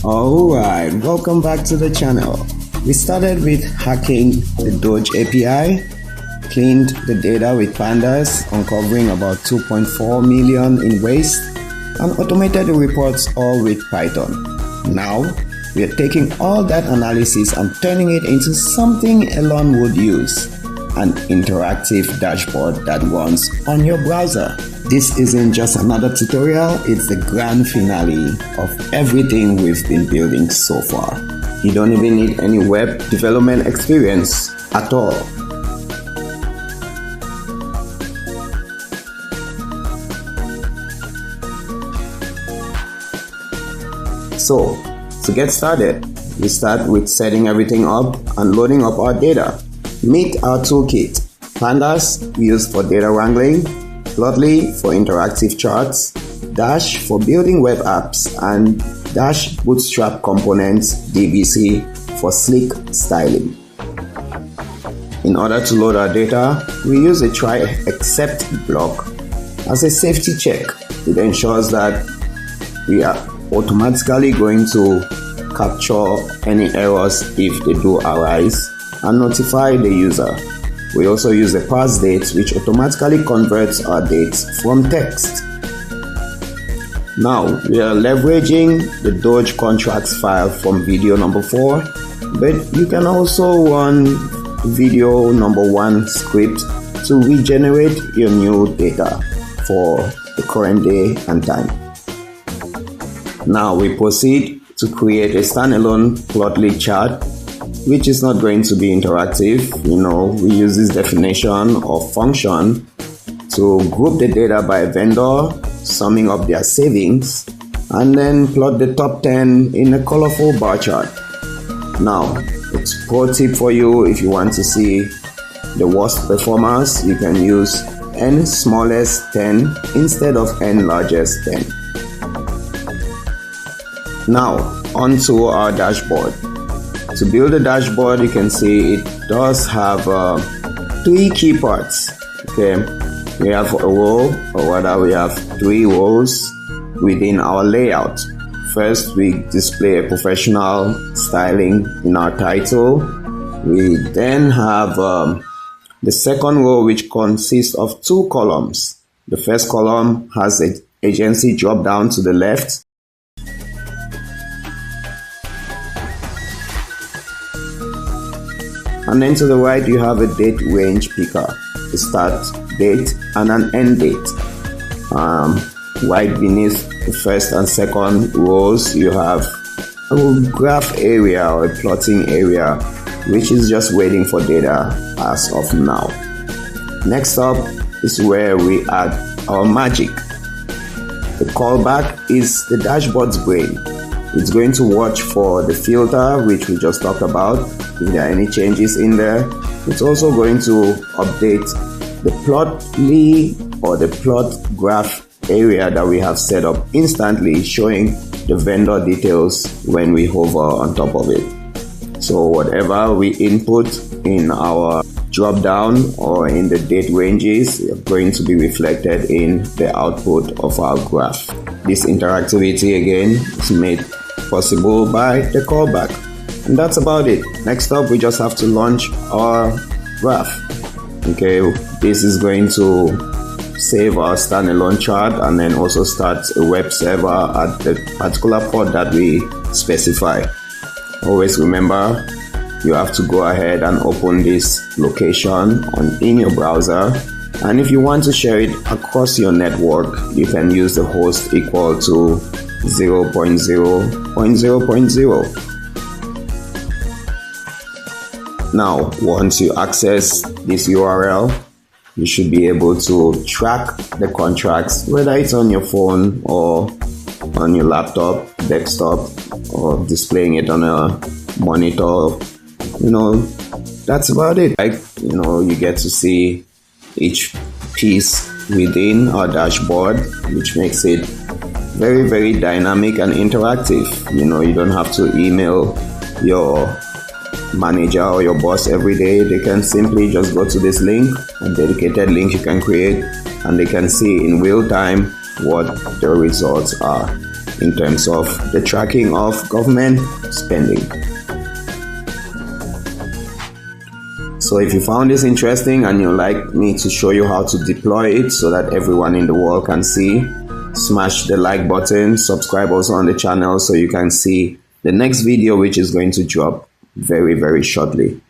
Alright, welcome back to the channel. We started with hacking the DoGE API, cleaned the data with Pandas, uncovering about 2.4 million in waste, and automated the reports all with Python. Now, we are taking all that analysis and turning it into something Elon would use, an interactive dashboard that runs on your browser. This isn't just another tutorial, it's the grand finale of everything we've been building so far. You don't even need any web development experience at all. So, to get started, we start with setting everything up and loading up our data. Meet our toolkit. Pandas used for data wrangling, Plotly for interactive charts, Dash for building web apps, and Dash Bootstrap components DBC for sleek styling. In order to load our data, we use a try except block as a safety check. It ensures that we are automatically going to capture any errors if they do arise and notify the user. We also use the Parse Dates, which automatically converts our dates from text. Now, we are leveraging the DoGE Contracts file from video number 4, but you can also run video number 1 script to regenerate your new data for the current day and time. Now, we proceed to create a standalone Plotly chart, which is not going to be interactive. We use this definition or function to group the data by vendor, summing up their savings, and then plot the top 10 in a colorful bar chart. Now, it's a pro tip for you: if you want to see the worst performers, you can use n smallest 10 instead of n largest 10. Now, onto our dashboard. To build a dashboard, you can see it does have 3 key parts. Okay, we have a row, or rather we have 3 rows within our layout. First, we display a professional styling in our title. We then have the second row, which consists of 2 columns. The first column has an agency drop down to the left, and then to the right you have a date range picker, a start date and an end date. Right beneath the first and second rows you have a graph area or a plotting area, which is just waiting for data as of now. Next up is where we add our magic. The callback is the dashboard's brain. It's going to watch for the filter, which we just talked about. If there are any changes in there, it's also going to update the Plotly or the plot graph area that we have set up instantly, showing the vendor details when we hover on top of it. So whatever we input in our drop down or in the date ranges are going to be reflected in the output of our graph. This interactivity again is made possible by the callback. And that's about it. Next up, we just have to launch our graph. Okay, this is going to save our standalone chart and then also start a web server at the particular port that we specify. Always remember, you have to go ahead and open this location in your browser. And if you want to share it across your network, you can use the host equal to 0.0.0.0. Now, once you access this URL, you should be able to track the contracts, whether it's on your phone or on your laptop, desktop, or displaying it on a monitor. That's about it. You get to see each piece within our dashboard, which makes it very, very dynamic and interactive. You don't have to email your manager or your boss every day. They can simply just go to this link, a dedicated link you can create, and they can see in real time what the results are. in terms of the tracking of government spending. So if you found this interesting and you'd like me to show you how to deploy it so that everyone in the world can see, smash the like button, subscribe also on the channel so you can see the next video, which is going to drop very, very shortly.